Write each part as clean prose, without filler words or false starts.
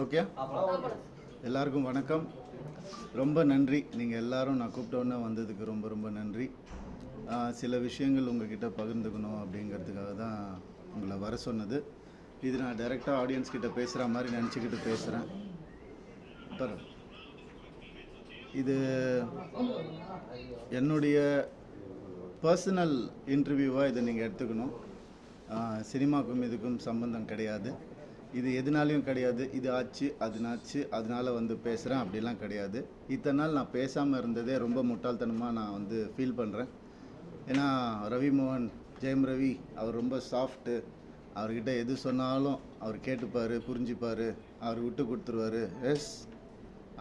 Okay, எல்லாருக்கும் வணக்கம். ரொம்ப நன்றி. நீங்கள் எல்லாரும் நான் கூப்பிட்டோன்னே வந்ததுக்கு ரொம்ப ரொம்ப நன்றி. சில விஷயங்கள் உங்ககிட்ட பகிர்ந்துக்கணும் அப்படிங்கிறதுக்காக தான் உங்களை வர சொன்னது. இது நான் டைரெக்டாக ஆடியன்ஸ் கிட்ட பேசுகிற மாதிரி நினச்சிக்கிட்டு பேசுகிறேன். இது என்னுடைய பர்சனல் இன்டர்வியூவாக இதை நீங்கள் எடுத்துக்கணும். சினிமாவுக்கும் இதுக்கும் சம்பந்தம் கிடையாது. இது எதுனாலையும் கிடையாது. இது ஆச்சு அதுனாச்சு அதனால் வந்து பேசுகிறேன் அப்படிலாம் கிடையாது. இத்தனை நாள் நான் பேசாமல் இருந்ததே ரொம்ப முட்டாள்தனமாக நான் ஃபீல் பண்ணுறேன். ஏன்னா ரவி மோகன், ஜெயம் ரவி அவர் ரொம்ப சாஃப்ட்டு. அவர்கிட்ட எது சொன்னாலும் அவர் கேட்டுப்பார், புரிஞ்சுப்பார், அவர் விட்டு கொடுத்துருவார். எஸ்,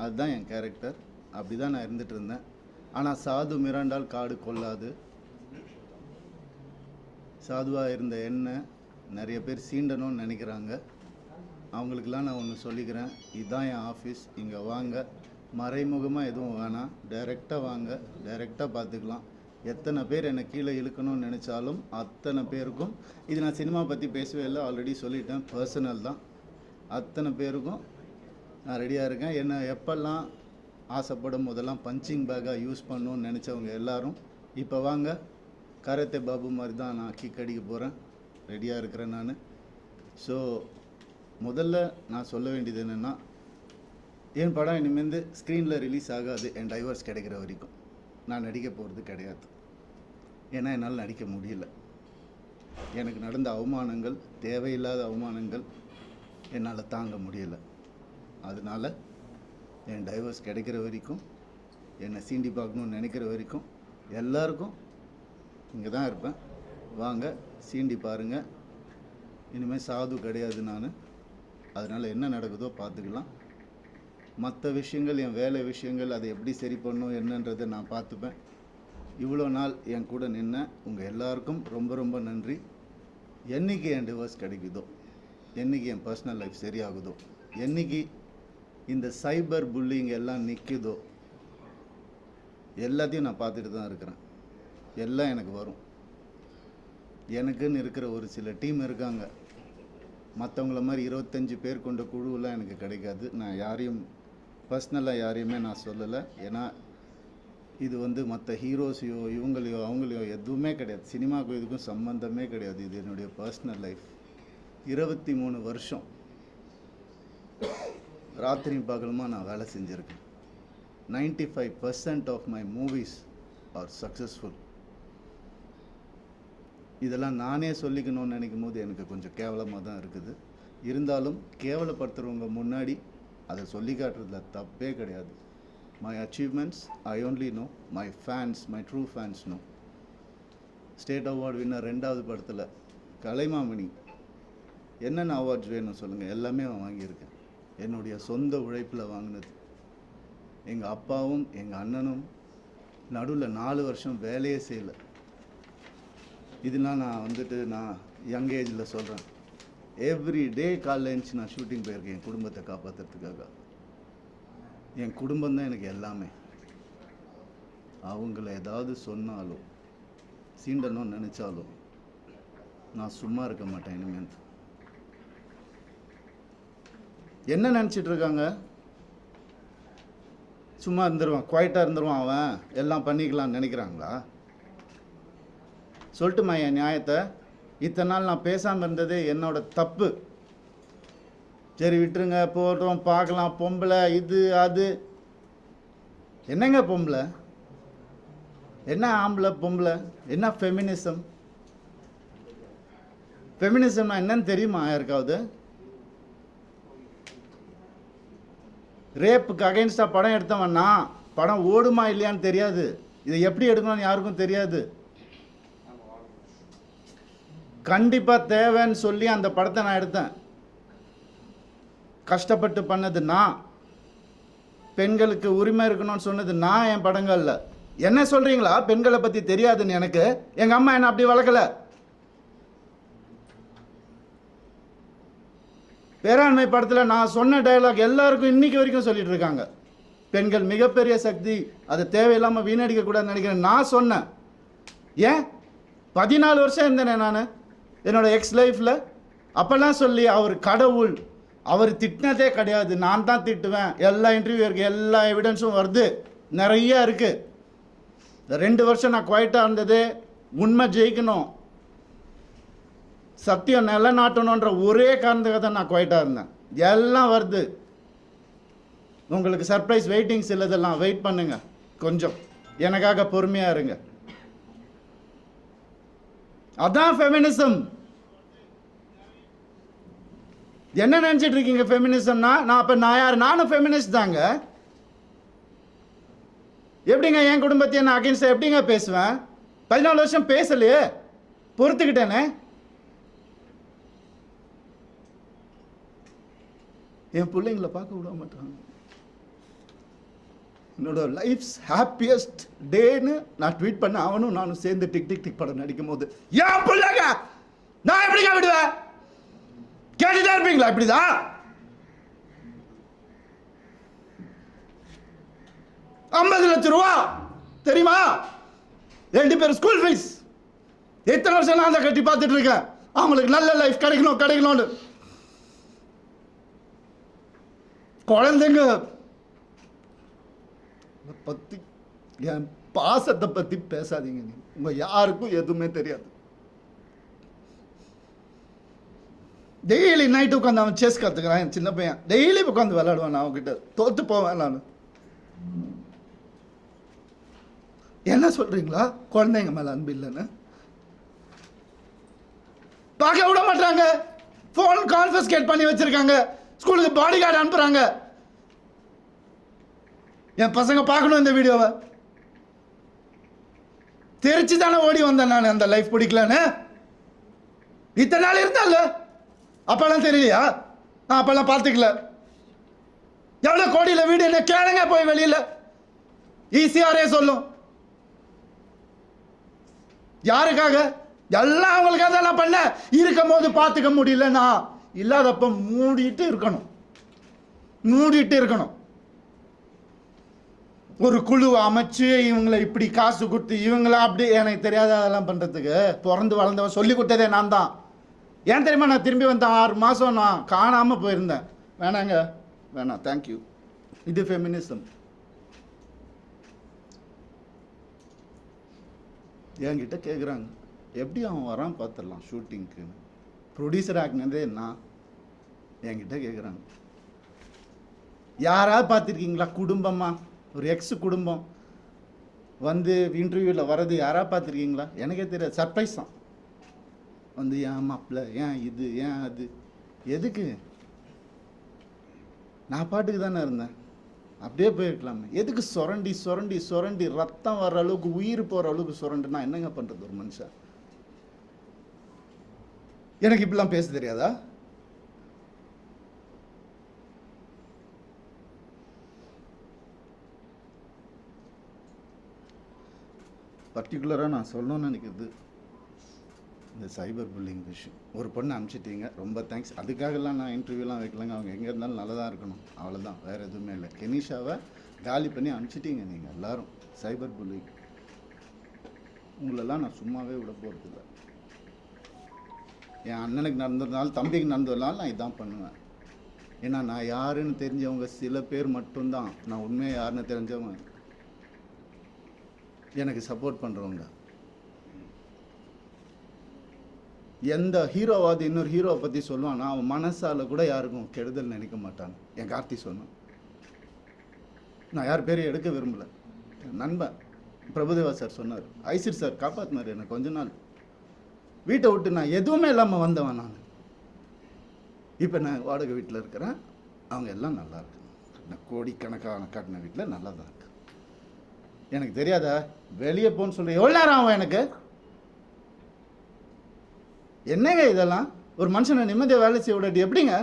அதுதான் என் கேரக்டர். அப்படி தான் நான் இருந்துகிட்டு இருந்தேன். ஆனால் சாது மிராண்டால் காடு கொள்ளாது. சாதுவாக இருந்த என்ன நிறைய பேர் சீண்டணும்னு நினைக்கிறாங்க. அவங்களுக்கெல்லாம் நான் ஒன்று சொல்லிக்கிறேன். இதுதான் என் ஆஃபீஸ். இங்கே வாங்க, மறைமுகமாக எதுவும் வேணாம், டைரெக்டாக வாங்க, டைரெக்டாக பார்த்துக்கலாம். எத்தனை பேர் என்னை கீழே இழுக்கணும்னு நினச்சாலும் அத்தனை பேருக்கும், இது நான் சினிமா பற்றி பேசவே இல்லை, ஆல்ரெடி சொல்லிட்டேன், பர்சனல் தான். அத்தனை பேருக்கும் நான் ரெடியாக இருக்கேன். என்னை எப்பெல்லாம் ஆசைப்படும் போதெல்லாம் பஞ்சிங் பேக்காக யூஸ் பண்ணணும்னு நினச்சவங்க எல்லோரும் இப்போ வாங்க. கராத்தே பாபு மாதிரி தான் நான் கிக் அடிக்க போகிறேன். ரெடியாக இருக்கிறேன் நான். ஸோ முதல்ல நான் சொல்ல வேண்டியது என்னென்னா, என் படம் இனிமேல் ஸ்க்ரீனில் ரிலீஸ் ஆகாது என் டைவர்ஸ் கிடைக்கிற வரைக்கும். நான் நடிக்க போகிறது கிடையாது. ஏன்னா என்னால் நடிக்க முடியல. எனக்கு நடந்த அவமானங்கள், தேவையில்லாத அவமானங்கள் என்னால் தாங்க முடியலை. அதனால் என் டைவர்ஸ் கிடைக்கிற வரைக்கும், என்னை சீண்டி பார்க்கணுன்னு நினைக்கிற வரைக்கும் எல்லாருக்கும் இங்கே தான் இருப்பேன். வாங்க, சீண்டி பாருங்கள். இனிமேல் சாது கிடையாது நான். அதனால் என்ன நடக்குதோ பார்த்துக்கலாம். மற்ற விஷயங்கள், என் வேலை விஷயங்கள், அதை எப்படி சரி பண்ணணும் என்னன்றதை நான் பார்த்துப்பேன். இவ்வளோ நாள் என் கூட நின்ன உங்கள் எல்லாருக்கும் ரொம்ப ரொம்ப நன்றி. என்றைக்கு என் டிவோர்ஸ் கிடைக்குதோ, என்றைக்கு என் பர்சனல் லைஃப் சரியாகுதோ, என்றைக்கு இந்த சைபர் புல்லிங் எல்லாம் நிற்குதோ, எல்லாத்தையும் நான் பார்த்துட்டு தான் இருக்கிறேன். எல்லாம் எனக்கு வரும். எனக்குன்னு இருக்கிற ஒரு சில டீம் இருக்காங்க. மற்றவங்கள மாதிரி 25 பேர் கொண்ட குழுவெலாம் எனக்கு கிடைக்காது. நான் யாரையும் பர்சனலாக யாரையுமே நான் சொல்லலை. ஏன்னா இது மற்ற ஹீரோஸையோ இவங்களையோ அவங்களையோ எதுவுமே கிடையாது. சினிமாவுக்கும் இதுக்கும் சம்மந்தமே கிடையாது. இது என்னுடைய பர்சனல் லைஃப். 23 வருஷம் ராத்திரி பகலுமா நான் வேலை செஞ்சுருக்கேன். 95% of my movies are successful. இதெல்லாம் நானே சொல்லிக்கணும்னு நினைக்கும் போது எனக்கு கொஞ்சம் கேவலமாக தான் இருக்குது. இருந்தாலும் கேவலப்படுத்துகிறவங்க முன்னாடி அதை சொல்லி காட்டுறதுல தப்பே கிடையாது. My achievements I only know, my fans, my true fans know. State award winner 2வது படத்தில் கலைமாமணி. என்னென்ன அவார்ட்ஸ் வேணும் சொல்லுங்கள், எல்லாமே நான் வாங்கியிருக்கேன். என்னுடைய சொந்த உழைப்பில் வாங்கினது. எங்கள் அப்பாவும் எங்கள் அண்ணனும் நடுவில் 4 வருஷம் வேலையே செய்யலை. இதெல்லாம் நான் யங் ஏஜில் சொல்கிறேன். எவ்ரி டே காலைல எழுந்துச்சு நான் ஷூட்டிங் போயிருக்கேன் என் குடும்பத்தை காப்பாற்றுறதுக்காக. என் குடும்பம் தான் எனக்கு எல்லாமே. அவங்கள ஏதாவது சொன்னாலும் சீண்டணும்னு நினச்சாலும் நான் சும்மா இருக்க மாட்டேன். இனிமேல் என்ன நினச்சிட்டு இருக்காங்க? சும்மா இருந்துருவான், குவைட்டாக இருந்துருவான், அவன் எல்லாம் பண்ணிக்கலாம்னு நினைக்கிறாங்களா? சொல்லட்டுமா என் நியாயத்தை? இத்தனை நாள் நான் பேசாமல் இருந்ததே என்னோட தப்பு. சரி விட்டுருங்க, போட்டோம், பார்க்கலாம். பொம்பளை இது அது. என்னங்க பொம்பளை? என்ன ஆம்பளை பொம்பளை? என்ன ஃபெமினிசம்? ஃபெமினிசம்னா என்னன்னு தெரியுமா யாருக்காவது? ரேப்புக்கு அகைன்ஸ்டாக படம் எடுத்தவன்னா படம் ஓடுமா இல்லையான்னு தெரியாது. இதை எப்படி எடுக்கணும்னு யாருக்கும் தெரியாது. கண்டிப்பாக தேவைன்னு சொல்லி அந்த படத்தை நான் எடுத்தேன். கஷ்டப்பட்டு பண்ணது நான். பெண்களுக்கு உரிமை இருக்கணும்னு சொன்னது நான் என் படங்களில். என்ன சொல்கிறீங்களா பெண்களை பற்றி தெரியாதுன்னு? எனக்கு எங்கள் அம்மா என்ன அப்படி வளர்க்கலை. பேராண்மை படத்தில் நான் சொன்ன டயலாக் எல்லாருக்கும் இன்றைக்கி வரைக்கும் சொல்லிட்டு இருக்காங்க. பெண்கள் மிகப்பெரிய சக்தி, அதை தேவையில்லாமல் வீணடிக்கக்கூடாதுன்னு நினைக்கிறேன். நான் சொன்னேன். ஏன் 14 வருஷம் இருந்தேனே நான் என்னோடய எக்ஸ் லைஃப்பில். அப்போல்லாம் சொல்லி அவர் கடவுள், அவர் திட்டினதே கிடையாது, நான் தான் திட்டுவேன். எல்லா இன்டர்வியூ இருக்குது, எல்லா எவிடன்ஸும் வருது, நிறைய இருக்குது. இந்த 2 வருஷம் நான் குவைட்டாக இருந்தது உண்மை ஜெயிக்கணும், சத்தியம் நிலநாட்டணுன்ற ஒரே காரணத்துக்காக தான் நான் குவைட்டாக இருந்தேன். எல்லாம் வருது. உங்களுக்கு சர்ப்ரைஸ் வெயிட்டிங்ஸ் இல்லதெல்லாம், வெயிட் பண்ணுங்க கொஞ்சம், எனக்காக பொறுமையாக இருங்க. அதான் ஃபெமினிசம். என்ன நினச்சிட்டு இருக்கீங்க ஃபெமினிசம்னா? நான் யார்? நானும் ஃபெமினிஸ்ட் தாங்க. எப்படிங்க என் குடும்பத்தை நான் அகேன்ஸ்டாக எப்படிங்க பேசுவேன்? 14 வருஷம் பேசலையே, பொறுத்துக்கிட்டேனே. என் பிள்ளைங்களை பார்க்க விட மாட்டாங்க. என்னோட லைஃப்ஸ் ஹாப்பியஸ்ட் டேன்னு நான் ட்வீட் பண்ண, அவனும் நானும் சேர்ந்து டிக் டிக் டிக் படம் நடிக்கும் போது என் பிள்ளைங்க நான் எப்படிங்க விடுவேன்? கேட்டுதான் இருப்பீங்களா? இப்படிதான் 50 லட்சம் ரூபா தெரியுமா? 2 பேர் ஸ்கூல் ஃபீஸ். எத்தனை வருஷம் நான் அதை கட்டி பார்த்துட்டு இருக்கேன். அவங்களுக்கு நல்ல லைஃப் கிடைக்கணும்னு. குழந்தைங்க பத்தி, என் பாசத்தை பத்தி பேசாதீங்க. உங்க யாருக்கும் எதுவுமே தெரியாது. டெய்லி நைட்டு உட்காந்து அவன் செஸ் கற்றுக்கிறான். என் சின்ன பையன் டெய்லி உட்காந்து விளையாடுவான். நான் அவன்கிட்ட தோத்து போவேன். நான் என்ன சொல்றீங்களா? குழந்தைங்க மேல அன்பு இல்லைன்னு பார்க்க விட மாட்டாங்க. போன் கான்ஃபிஸ்கேட் பண்ணி வச்சிருக்காங்க. ஸ்கூலுக்கு பாடி கார்டு அனுப்புறாங்க. என் பசங்க பார்க்கணும் இந்த வீடியோவை. தெரிச்சு தானே ஓடி வந்தேன் நான். அந்த லைஃப் பிடிக்கலன்னு இத்தனை நாள் இருந்தால அப்பெல்லாம் தெரியலையா? நான் அப்பெல்லாம் பார்த்துக்கல. எவ்வளோ கோடியில் வீடு என்ன கேளுங்க போய் வெளியில். ஈஸியாரே சொல்லும். யாருக்காக? எல்லாம் அவங்களுக்காக தான் நான் பண்ணேன். இருக்கும் போது பார்த்துக்க முடியலன்னா இல்லாதப்ப மூடிட்டு இருக்கணும். ஒரு குழுவை அமைச்சு இவங்களை இப்படி காசு கொடுத்து இவங்கள அப்படி எனக்கு தெரியாத அதெல்லாம் பண்ணுறதுக்கு பிறந்து வளர்ந்தவன் சொல்லி கொடுத்ததே நான் தான். ஏன் தெரியுமா? நான் திரும்பி வந்தேன் 6 மாதம் நான் காணாமல் போயிருந்தேன். வேணாம் தேங்க்யூ. இது ஃபெமினிசம். என்கிட்ட கேட்குறாங்க எப்படி அவன் வரான் பார்த்துடலாம் ஷூட்டிங்க்குன்னு. ப்ரொடியூசர் ஆக்குனதே நான். என்கிட்ட கேட்குறாங்க யாராவது பார்த்துருக்கீங்களா குடும்பமாக? ஒரு எக்ஸ் குடும்பம் வந்து இன்டர்வியூவில் வர்றது யாராவது பார்த்துருக்கீங்களா? எனக்கே தெரியாது. சர்ப்ரைஸ் தான். வந்து ஏன் மாப்பிள்ள, ஏன் இது, ஏன் அது, எதுக்கு? நான் பாட்டுக்கு தானே இருந்தேன். அப்படியே போயிருக்கலாமே. எதுக்கு சுரண்டி ரத்தம் வர்ற அளவுக்கு, உயிர் போகிற அளவுக்கு சுரண்டுனா என்னங்க பண்ணுறது ஒரு மனுஷன்? எனக்கு இப்படிலாம் பேச தெரியாதா? பர்டிகுலராக நான் சொல்லணும்னு நினைக்கிறது இந்த சைபர் புல்லிங் விஷயம். ஒரு பொண்ணு அனுப்பிச்சிட்டீங்க, ரொம்ப தேங்க்ஸ். அதுக்காகலாம் நான் இன்டர்வியூலாம் வைக்கலங்க. அவங்க எங்கே இருந்தாலும் நல்லதாக இருக்கணும், அவ்வளோதான், வேறு எதுவுமே இல்லை. கெனிஷாவை காலி பண்ணி அனுப்பிச்சிட்டீங்க நீங்கள் எல்லாரும். சைபர் புல்லிங் உங்களெல்லாம் நான் சும்மாவே விட போகிறதில்ல. என் அண்ணனுக்கு நடந்ததுனால, தம்பிக்கு நடந்ததுனால நான் இதான் பண்ணுவேன். ஏன்னா நான் யாருன்னு தெரிஞ்சவங்க சில பேர் மட்டும்தான். நான் உண்மையாக யாருன்னு தெரிஞ்சவங்க எனக்கு சப்போர்ட் பண்ணுறவங்க. எந்த ஹீரோவாது இன்னொரு ஹீரோவை பற்றி சொல்லுவான்னா அவன் மனசால் கூட யாருக்கும் கெடுதல் நினைக்க மாட்டான். என் கார்த்தி சொன்னான். நான் யார் பேரையும் எடுக்க விரும்பலை. நண்பன் பிரபுதேவா சார் சொன்னார், ஐசிர் சார் காப்பாற்றினார் எனக்கு. கொஞ்ச நாள் வீட்டை விட்டு நான் எதுவுமே இல்லாமல் வந்தவன் நான். இப்போ நான் வாடகை வீட்டில் இருக்கிறேன். அவங்க எல்லாம் நல்லா இருக்கு. நான் கோடிக்கணக்கான காட்டின வீட்டில் நல்லா தான் இருக்கு. எனக்கு தெரியாதா வெளியே போன்னு சொல்கிறேன். எவ்வளோ நேரம் ஆகும் எனக்கு? என்னங்க இதெல்லாம்? ஒரு மனுஷனை நிம்மதியாக வேலை செய்ய விடாது எப்படிங்க?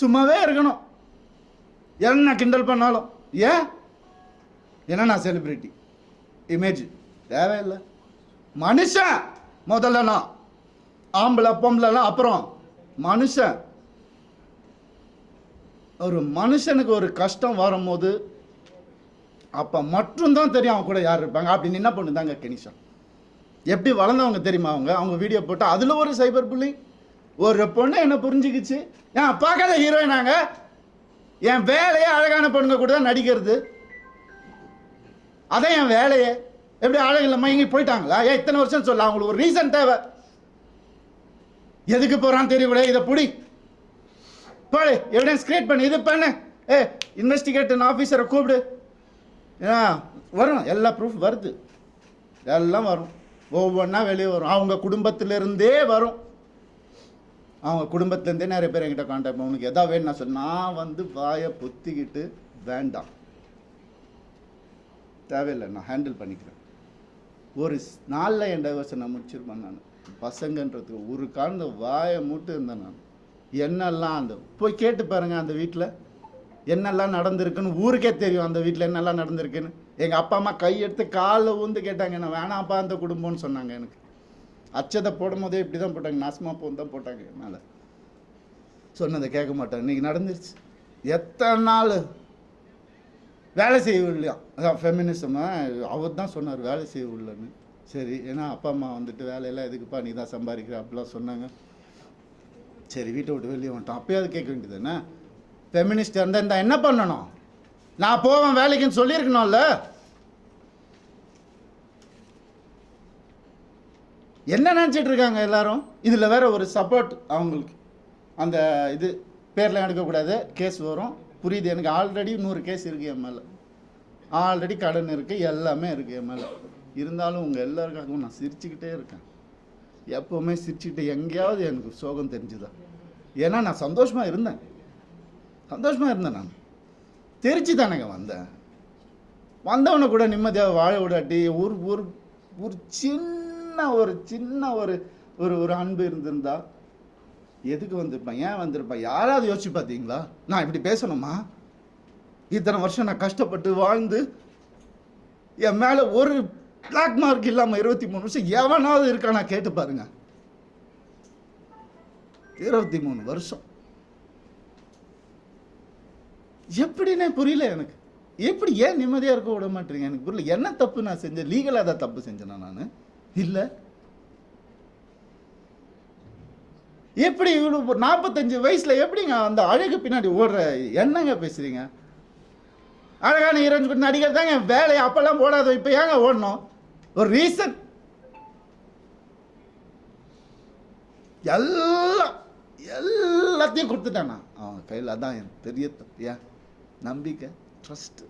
சும்மாவே இருக்கணும். என்ன கிண்டல் பண்ணாலும். ஏன்னா நான் செலிபிரிட்டி இமேஜ் தேவையில்லை. மனுஷன் முதல்ல, நான் ஆம்பளை பொம்பளைலாம் அப்புறம். மனுஷன், ஒரு மனுஷனுக்கு ஒரு கஷ்டம் வரும்போது அப்போ மட்டும்தான் தெரியும் அவன் கூட யார் இருப்பாங்க. அப்படின்னு என்ன பண்ணுதாங்க கெனிஷா. எப்படி வளர்ந்தவங்க தெரியுமா அவங்க? அவங்க வீடியோ போட்டு அதில் ஒரு சைபர் புல்லிங். ஒரு பொண்ணு என்ன புரிஞ்சுக்கிச்சு, ஏன் பார்க்காத ஹீரோயினாங்க, என் வேலையே அழகான பொண்ணுங்க கூட தான் நடிக்கிறது, அதான் என் வேலையே. எப்படி அழகு இல்லாமல் இங்கே போயிட்டாங்களா? ஏன் இத்தனை வருஷம் சொல்ல, அவங்களுக்கு ஒரு ரீசன் தேவை. எதுக்கு போகிறான்னு தெரியக்கூட, இதை பிடி போடு, எவிடன்ஸ் கிரியேட் பண்ணு, இது பண்ணு, இன்வெஸ்டிகேஷன் ஆஃபீஸரை கூப்பிடு, வரும், எல்லா ப்ரூஃப் வருது, எல்லாம் வரும், ஒவ்வொன்றா வெளியே வரும். அவங்க குடும்பத்திலிருந்தே வரும், அவங்க குடும்பத்துலேருந்தே நிறைய பேர் என்கிட்ட கான்டாக்ட் பண்ண, உனக்கு எதாவது வேணும் நான் சொன்ன, நான் வந்து வாயை பொத்திக்கிட்டு வேண்டாம் தேவையில்லை நான் ஹேண்டில் பண்ணிக்கிறேன். ஒரு நாளில் என் டைவர்ஸை நான் முடிச்சிருப்பேன். நான் பசங்கன்றதுக்கு ஒரு காலந்த வாயை மூட்டு இருந்தேன். நான் என்னெல்லாம் அந்த போய் கேட்டு பாருங்க, அந்த வீட்டில் என்னெல்லாம் நடந்திருக்குன்னு ஊருக்கே தெரியும். அந்த வீட்டில் என்னெல்லாம் நடந்திருக்குன்னு எங்கள் அப்பா அம்மா கையெடுத்து காலில் ஊந்து கேட்டாங்க, என்ன வேணாப்பா அந்த குடும்பம்னு சொன்னாங்க. எனக்கு அச்சதை போடும் போதே இப்படி தான் போட்டாங்க, நாசமாக போன்னு தான் போட்டாங்க. என்னால் சொன்னதை கேட்க மாட்டேன். இன்றைக்கி நடந்துருச்சு. எத்தனை நாள் வேலை செய்யவில்லையா, அதான் ஃபெமினிசமாக அவர் தான் சொன்னார் வேலை செய்யவில்லைன்னு. சரி, ஏன்னா அப்பா அம்மா வந்துட்டு வேலையெல்லாம் எதுக்குப்பா நீ தான் சம்பாதிக்கிற அப்படிலாம் சொன்னாங்க. சரி, வீட்டை விட்டு வெளியே வந்துட்டோம். அப்பயாவது கேட்க வேண்டியது என்ன? ஃபெமினிஸ்ட் இருந்தால் என்ன பண்ணணும்? நான் போவேன் வேலைக்குன்னு சொல்லியிருக்கணும்ல. என்ன நினச்சிட்டு இருக்காங்க எல்லாரும்? இதில் வேற ஒரு சப்போர்ட் அவங்களுக்கு, அந்த இது பேரில் எடுக்கக்கூடாது, கேஸ் வரும். புரியுது எனக்கு. ஆல்ரெடி 100 கேஸ் இருக்குது என் மேலே, ஆல்ரெடி கடன் இருக்குது, எல்லாமே இருக்குது என் மேலே. இருந்தாலும் உங்கள் எல்லாருக்காகவும் நான் சிரிச்சுக்கிட்டே இருக்கேன். எப்போவுமே சிரிச்சுக்கிட்டே, எங்கேயாவது எனக்கு சோகம் தெரிஞ்சுதான். ஏன்னா நான் சந்தோஷமாக இருந்தேன், நான் தெரிச்சு தானேங்க வந்தேன். வந்தவனை கூட நிம்மதியாக வாழ விடாட்டி ஒரு ஒரு ஒரு சின்ன ஒரு ஒரு ஒரு அன்பு இருந்திருந்தா எதுக்கு வந்திருப்பேன், ஏன் வந்திருப்பேன்? யாராவது யோசிச்சு பார்த்தீங்களா? நான் இப்படி பேசணுமா? இத்தனை வருஷம் நான் கஷ்டப்பட்டு வாழ்ந்து என் மேலே ஒரு பிளாக் மார்க் இல்லாமல் 23 வருஷம் எவனாவது இருக்கானா கேட்டு பாருங்க. 23 வருஷம் எப்படின்னே புரியல எனக்கு. எப்படி ஏன் நிம்மதியாக இருக்க விட மாட்டேறீங்க எனக்கு புரியல. என்ன தப்பு நான் செஞ்சேன்? லீகலாக தான் தப்பு செஞ்சேனா நான்? இல்லை. எப்படி இவ்வளோ 45 வயசில் எப்படிங்க அந்த அழகு பின்னாடி ஓடுற? என்னங்க பேசுறீங்க? அழகான ஹீரோயின் கூட நடிகர் தாங்க வேலையை அப்பெல்லாம் போடாத, இப்போ ஏங்க ஓடணும்? ஒரு ரீசன். எல்லாத்தையும் கொடுத்துட்டானா அவன் கையில்? அதான் என் பெரிய தப்பு. ஏன் நம்பிக்கை, ட்ரஸ்ட்,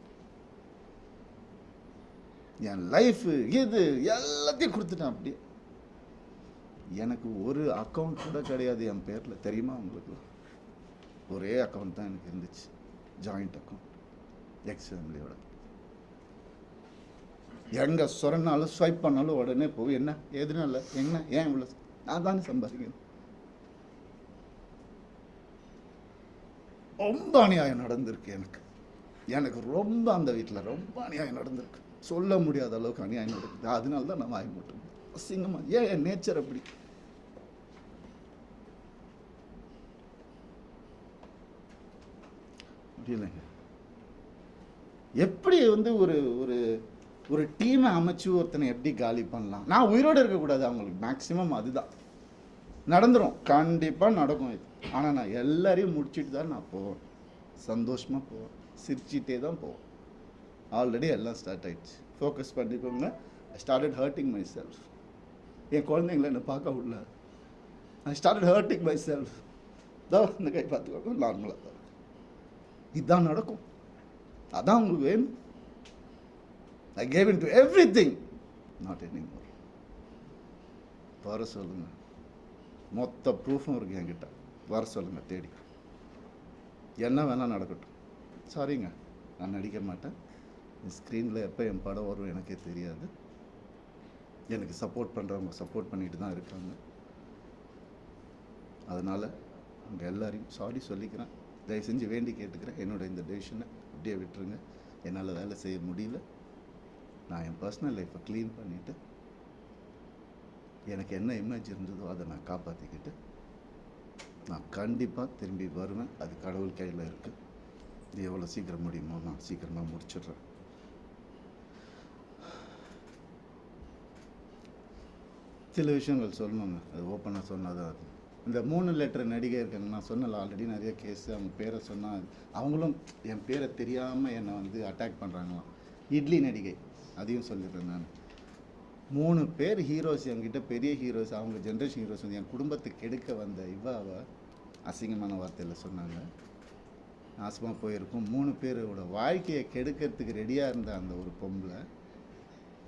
என் லைஃப், இது எல்லாத்தையும் கொடுத்துட்டான். அப்படியே எனக்கு ஒரு அக்கௌண்ட் கூட கிடையாது என் பேரில், தெரியுமா உங்களுக்கு? ஒரே அக்கௌண்ட் தான் எனக்கு இருந்துச்சு, ஜாயிண்ட் அக்கௌண்ட், எக்ஸ் ஃபேமிலியோட. எங்கே சொன்னாலும் ஸ்வைப் பண்ணாலும் உடனே போய் என்ன எதுனா இல்லை, என்ன ஏன் இவ்வளோ, நான் தானே சம்பாதிக்கணும். ரொம்ப அநியாயம் நடந்திருக்கு எனக்கு ரொம்ப அந்த வீட்டில் ரொம்ப அநியாயம் நடந்திருக்கு. சொல்ல முடியாத அளவுக்கு அநியாயம் நடக்குது. அதனால தான் நான் வாங்கி மாட்டேன். அசிங்கமா ஏன் என் நேச்சர் அப்படி. முடியலைங்க. எப்படி வந்து ஒரு ஒரு ஒரு டீமை அமைச்சு ஒருத்தனை எப்படி காலி பண்ணலாம்? நான் உயிரோடு இருக்கக்கூடாது அவங்களுக்கு. மேக்சிமம் அதுதான் நடந்துடும், கண்டிப்பாக நடக்கும் இது. ஆனால் நான் எல்லாரையும் முடிச்சுட்டு தான் நான் போவேன், சந்தோஷமாக போவேன், சிரிச்சிட்டே தான் போவேன். ஆல்ரெடி எல்லாம் ஸ்டார்ட் ஆயிடுச்சு. ஃபோக்கஸ் பண்ணிக்கோங்க. I started hurting myself. என் குழந்தைங்கள என்னை பார்க்க விடல. I started hurting myself. தான் இந்த கை பார்த்துக்கோங்க, நார்மலாக தான் இதுதான் நடக்கும். அதான் உங்களுக்கு வேணும். I gave in to everything, not anymore. வர சொல்லுங்க, மொத்த ப்ரூஃபும் இருக்கு என்கிட்ட. வர சொல்லுங்க, தேடி என்ன வேணால் நடக்கட்டும். சாரிங்க, நான் நடிக்க மாட்டேன். ஸ்க்ரீனில் எப்போ என் படம் வரும் எனக்கே தெரியாது. எனக்கு சப்போர்ட் பண்ணுறவங்க சப்போர்ட் பண்ணிட்டு தான் இருக்காங்க. அதனால் உங்கள் எல்லாரையும் சாரி சொல்லிக்கிறேன். தயவு செஞ்சு வேண்டி கேட்டுக்கிறேன், என்னோடய இந்த டெசிஷனை அப்படியே விட்டுருங்க. என்னால் வேலை செய்ய முடியல. நான் என் பர்சனல் லைஃப்பை க்ளீன் பண்ணிவிட்டு எனக்கு என்ன இமேஜ் இருந்ததோ அதை நான் காப்பாற்றிக்கிட்டு நான் கண்டிப்பாக திரும்பி வருவேன். அது கடவுள் கையில் இருக்குது. இது எவ்வளோ சீக்கிரம் முடியுமோ நான் சீக்கிரமாக முடிச்சிடுறேன். சில விஷயங்கள் சொல்லணுங்க, அது ஓப்பனாக சொன்னால் தான் அது. இந்த 3 லெட்டர் நடிகை இருக்காங்க, நான் சொன்னல ஆல்ரெடி நிறைய கேஸு, அவங்க பேரை சொன்னால் அவங்களும் என் பேரை தெரியாமல் என்னை வந்து அட்டாக் பண்ணுறாங்களாம். இட்லி நடிகை, அதையும் சொல்லிடுறேன் நான். 3 பேர் ஹீரோஸ் என்கிட்ட, பெரிய ஹீரோஸ், அவங்க ஜென்ரேஷன் ஹீரோஸ் வந்து என் குடும்பத்துக்கு கெடுக்க வந்த இவாவை அசிங்கமான வார்த்தையில் சொன்னாங்க. நாசமாக போயிருக்கும். 3 பேரோட வாழ்க்கையை கெடுக்கிறதுக்கு ரெடியாக இருந்த அந்த ஒரு பொம்பளை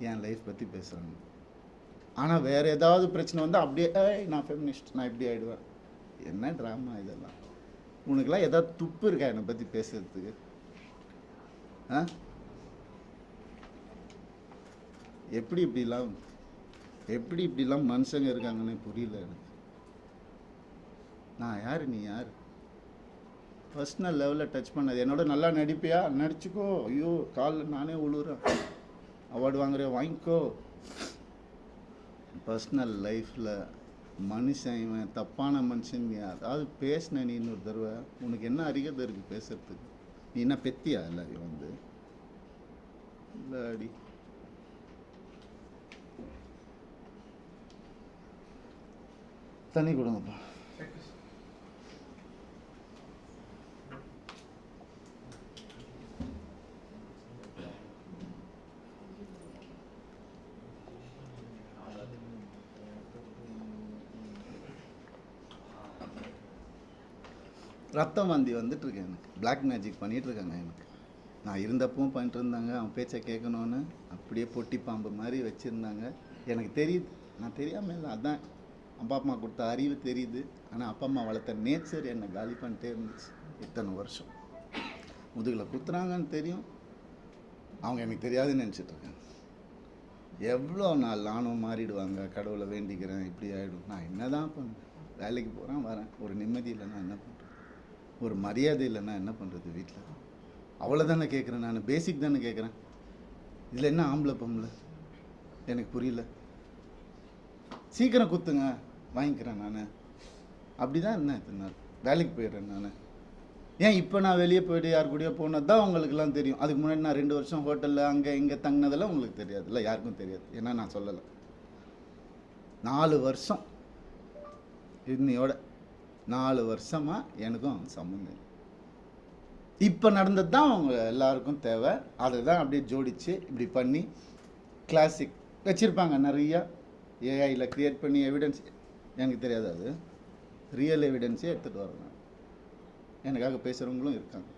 என் லைஃப் பற்றி பேசுகிறாங்க. ஆனால் வேறு ஏதாவது பிரச்சனை வந்து அப்படியே நான் ஃபெமினிஸ்ட், நான் இப்படி ஆகிடுவேன். என்ன ட்ராமா இதெல்லாம்? உனக்குலாம் ஏதாவது துப்பு இருக்கா என்னை பற்றி பேசுறதுக்கு? எப்படி இப்படிலாம் மனுஷங்க இருக்காங்கன்னு புரியல எனக்கு. நான் யார், நீ யார்? பர்சனல் லெவலில் டச் பண்ணது. என்னோட நல்லா நடிப்பியா, நடிச்சுக்கோ. ஐயோ காலில் நானே உழுறேன். அவார்டு வாங்குறேன், வாங்கிக்கோ. பர்சனல் லைஃப்பில் மனுஷன் இவன் தப்பான மனுஷன் அதாவது பேசின நீ இன்னொரு தடவை, உனக்கு என்ன அறிகதை இருக்குது பேசுறதுக்கு? நீ என்ன பெத்தியா எல்லாரையும் வந்து? இல்லை அடி. தண்ணி கொடுங்கப்பா. ரத்தம் வாந்தி வந்துட்டுருக்கு எனக்கு. பிளாக் மேஜிக் பண்ணிகிட்ருக்காங்க எனக்கு. நான் இருந்தப்பவும் பண்ணிட்டு இருந்தாங்க. அவன் பேச்சை கேட்கணுன்னு அப்படியே பொட்டி பாம்பு மாதிரி வச்சுருந்தாங்க. எனக்கு தெரியுது, நான் தெரியாமல் இல்லை. அதுதான் அப்பா அம்மா கொடுத்த அறிவு தெரியுது. ஆனால் அப்பா அம்மா வளர்த்த நேச்சர் என்னை காலி பண்ணிட்டே இருந்துச்சு இத்தனை வருஷம். முதுகில் குத்துறாங்கன்னு தெரியும், அவங்க எனக்கு தெரியாதுன்னு நினச்சிட்ருக்காங்க. எவ்வளோ நாள் நானும் மாறிடுவாங்க, கடவுளை வேண்டிக்கிறேன், இப்படி ஆகிடும். நான் என்ன தான் பண்ணுறேன்? வேலைக்கு போகிறேன், வரேன். ஒரு நிம்மதி இல்லைன்னா என்ன பண்ணுறேன்? ஒரு மரியாதை இல்லைன்னா என்ன பண்ணுறது? வீட்டில் அவ்வளோதானே கேட்குறேன் நான். பேசிக் தானே கேட்குறேன். இதில் என்ன ஆம்பளை பொம்பளை எனக்கு புரியல. சீக்கிரம் குத்துங்க, வாங்கிக்கிறேன் நான். அப்படி தான் இருந்தேன் இத்தனை நாள். வேலைக்கு போயிடுறேன் நான். ஏன் இப்போ நான் வெளியே போய்ட்டு யார் கூடயோ போனது தான் உங்களுக்குலாம் தெரியும். அதுக்கு முன்னாடி நான் 2 வருஷம் ஹோட்டலில் அங்கே இங்கே தங்கினதெல்லாம் உங்களுக்கு தெரியாது. இல்லை, யாருக்கும் தெரியாது. ஏன்னா நான் சொல்லலை. 4 வருஷம் இன்னையோட 4 வருஷமாக எனக்கும் சம்மந்தம். இப்போ நடந்தது தான் அவங்க எல்லாருக்கும் தேவை. அதை தான் அப்படியே ஜோடித்து இப்படி பண்ணி கிளாசிக் வச்சுருப்பாங்க நிறையா. ஏஐயில் க்ரியேட் பண்ணி எவிடன்ஸ், எனக்கு தெரியாது, அது ரியல் எவிடன்ஸே எடுத்துகிட்டு வரேன் நான். எனக்காக பேசுகிறவங்களும் இருக்காங்க.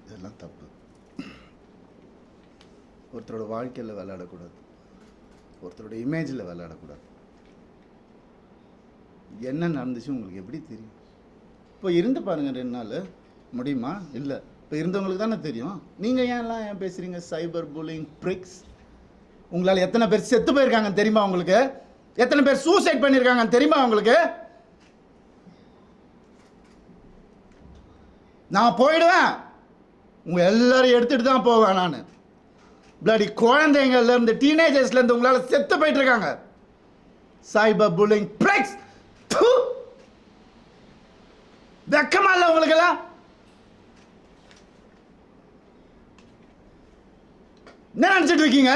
இதெல்லாம் தப்பு. ஒருத்தரோட வாழ்க்கையில் விளையாடக்கூடாது, ஒருத்தரோட இமேஜில் விளையாடக்கூடாது. என்ன நடந்துச்சு உங்களுக்கு எப்படி தெரியும்? இப்போ இருந்து பாருங்கள் 2 நாள். முடியுமா? இல்லை. இப்போ இருந்தவங்களுக்கு தானே தெரியும். நீங்கள் ஏன் பேசுகிறீங்க? Cyber bullying pricks. உங்களால் எத்தனை பேர் செத்து போயிருக்காங்கன்னு தெரியுமா உங்களுக்கு? எத்தனை பேர் சூசைட் பண்ணியிருக்காங்கன்னு தெரியுமா உங்களுக்கு? நான் போயிடுவேன், உங்கள் எல்லாரையும் எடுத்துகிட்டு தான் போவேன் நான். பிளடி குழந்தைங்கள்லேருந்து டீனேஜர்ஸ்லேருந்து உங்களால் செத்து போயிட்டு இருக்காங்க. Cyber bullying pricks. வெக்கமா இல்லை உங்களுக்கெல்லாம்? என்ன நினைச்சிட்டு இருக்கீங்க?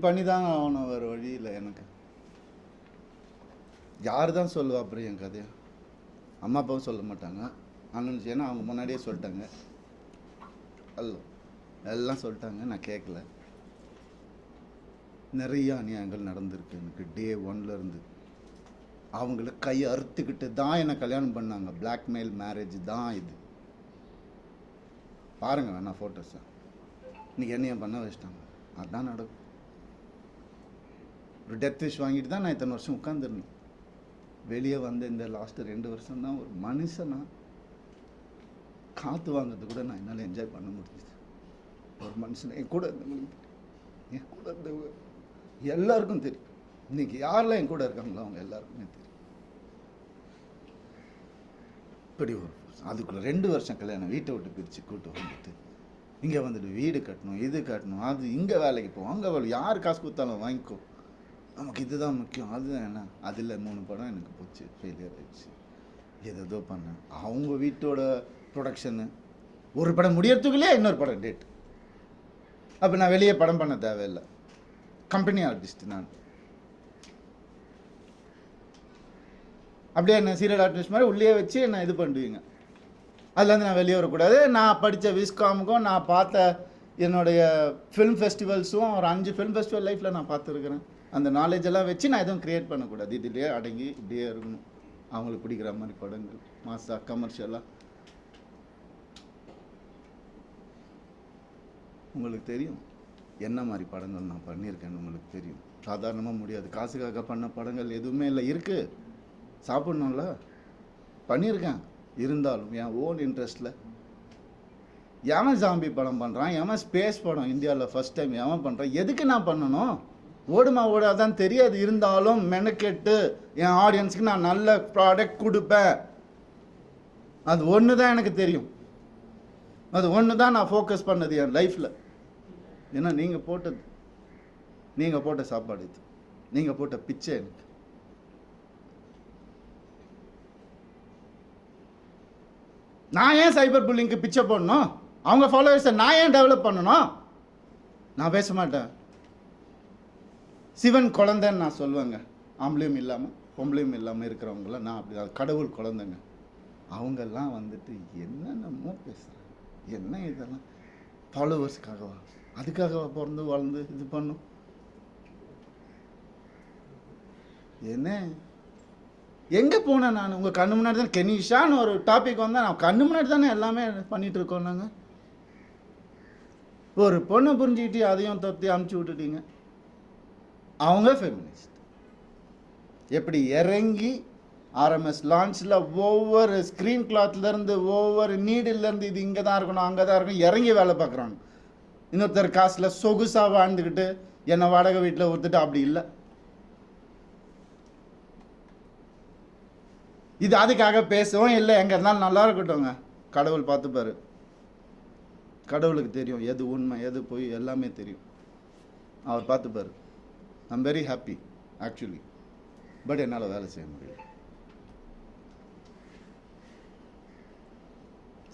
பண்ணி தாங்க ஆகணும், வேறு வழி இல்லை எனக்கு. யார் தான் சொல்லுவா அப்புறம் என் கதையை? அம்மா அப்பாவும் சொல்ல மாட்டாங்க, அண்ணன். ஏன்னா அவங்க முன்னாடியே சொல்லிட்டாங்க. எல்லாம் சொல்லிட்டாங்க, நான் கேட்கல. நிறைய அநியாயங்கள் நடந்திருக்கு எனக்கு. டே 1ல் இருந்து அவங்கள கையை அறுத்துக்கிட்டு தான் என்னை கல்யாணம் பண்ணாங்க. பிளாக்மெயில் மேரேஜ் தான் இது. பாருங்கள் வேணா ஃபோட்டோஸை. இன்றைக்கி என்னையும் பண்ண வச்சிட்டாங்க. அதுதான் நடக்கும். ஒரு டெத் விஷ் வாங்கிட்டு தான் நான் இத்தனை வருஷம் உட்காந்துருந்தேன். வெளியே வந்து இந்த லாஸ்ட்டு 2 வருஷம் தான் ஒரு மனுஷனா காற்று வாங்கிறது கூட நான் என்னால் என்ஜாய் பண்ண முடிஞ்சுது. ஒரு மனுஷன் என் கூட இருந்தவங்களுக்கு, என் கூட இருந்தவங்க எல்லாருக்கும் தெரியும். இன்றைக்கி யாரெல்லாம் என் கூட இருக்காங்களோ அவங்க எல்லாருக்குமே தெரியும். இப்படி ஒரு அதுக்குள்ளே 2 வருஷம் கல்யாணம், வீட்டை விட்டு பிரித்து கூட்டு வந்துட்டு இங்கே வந்துட்டு வீடு கட்டணும், இது கட்டணும், அது இங்கே வேலைக்கு போவோம், அங்கே வேலை, யார் காசு கொடுத்தாலும் வாங்கிக்கோ, நமக்கு இதுதான் முக்கியம். அதுதான் என்ன, அதில் 3 படம் எனக்கு போச்சு, ஃபெயிலியர் ஆயிடுச்சு. ஏதோ பண்ணேன். அவங்க வீட்டோட ப்ரொடக்ஷனு, ஒரு படம் முடியறதுக்குள்ளே இன்னொரு படம் டேட். அப்போ நான் வெளியே படம் பண்ண தேவையில்லை, கம்பெனி ஆர்டிஸ்ட் நான். அப்படியே என்ன சீரியல் ஆர்டிஸ்ட் மாதிரி உள்ளே வச்சு என்ன இது பண்ணுவீங்க. அதுலேருந்து நான் வெளியே வரக்கூடாது. நான் படித்த விஸ்காமுக்கும் நான் பார்த்த என்னுடைய ஃபிலிம் ஃபெஸ்டிவல்ஸும் ஒரு 5 ஃபிலிம் ஃபெஸ்டிவல் லைஃப்பில் நான் பார்த்துருக்குறேன். அந்த நாலேஜ் எல்லாம் வச்சு நான் எதுவும் க்ரியேட் பண்ணக்கூடாது. இதுலேயே அடங்கி இப்படியே இருக்கணும். அவங்களுக்கு பிடிக்கிற மாதிரி படங்கள், மாசா கமர்ஷியலாக. உங்களுக்கு தெரியும் என்ன மாதிரி படங்கள் நான் பண்ணியிருக்கேன்னு உங்களுக்கு தெரியும். சாதாரணமாக முடியாது. காசுக்காக பண்ண படங்கள் எதுவுமே இல்லை. இருக்குது, சாப்பிட்ணும்ல, பண்ணியிருக்கேன். இருந்தாலும் என் ஓன் இன்ட்ரெஸ்ட்டில் எவன் ஜாம்பி படம் பண்ணுறான், எவன் ஸ்பேஸ் படம் இந்தியாவில் ஃபஸ்ட் டைம் எவன் பண்ணுறான், எதுக்கு நான் பண்ணணும்? ஓடுமா ஓடாதான் தெரியாது. இருந்தாலும் மெனக்கெட்டு என் ஆடியன்ஸுக்கு நான் நல்ல ப்ராடக்ட் கொடுப்பேன். அது ஒன்று தான் எனக்கு தெரியும். அது ஒன்று தான் நான் ஃபோக்கஸ் பண்ணது என் லைஃப்பில். ஏன்னா நீங்கள் போட்ட சாப்பாடு இது, நீங்கள் போட்ட பிச்சை எனக்கு. நான் ஏன் சைபர் புல்லிங்க்கு பிச்சை போடணும்? அவங்க ஃபாலோவர்ஸை நான் ஏன் டெவலப் பண்ணணும்? நான் பேச மாட்டேன். சிவன் குழந்தைன்னு நான் சொல்லுவேங்க. ஆம்பளையும் இல்லாமல் பொம்பளையும் இல்லாமல் இருக்கிறவங்களாம் நான் அப்படி தான், கடவுள் குழந்தைங்க. அவங்கெல்லாம் வந்துட்டு என்னென்னமோ பேசுகிறாங்க. என்ன இதெல்லாம் ஃபாலோவர்ஸுக்காகவா? அதுக்காகவா பிறந்து வளர்ந்து இது பண்ணும்? என்ன எங்கே போனேன் நான்? உங்கள் கண்ணு முன்னாடி தான் கெனிஷான்னு ஒரு டாபிக் வந்தால் நான் கண்ணு முன்னாடி தானே எல்லாமே பண்ணிகிட்டு இருக்கோம். நாங்கள் ஒரு பொண்ணை புரிஞ்சுக்கிட்டு அதையும் தொத்தி அமுச்சு விட்டுட்டீங்க. அவங்க ஃபெமினிஸ்ட். எப்படி இறங்கி ஆர்எம்எஸ் லான்ச்சில் ஒவ்வொரு ஸ்க்ரீன் கிளாத்லேருந்து ஒவ்வொரு நீடிலேருந்து இது இங்கே தான் இருக்கணும், அங்கே தான் இருக்கணும், இறங்கி வேலை பார்க்குறாங்க. இன்னொருத்தர் காசில் சொகுசாக வாழ்ந்துக்கிட்டு என்னை வாடகை வீட்டில் ஒருத்துட்டு அப்படி இல்லை. இது அதுக்காக பேசவும் இல்லை. எங்கே இருந்தாலும் நல்லா இருக்கட்டும்ங்க. கடவுள் பார்த்துப்பாரு. கடவுளுக்கு தெரியும் எது உண்மை எது போய் எல்லாமே தெரியும். அவர் பார்த்துப்பாரு. I'm very happy actually. But என்னால் வேலை செய்ய முடியல.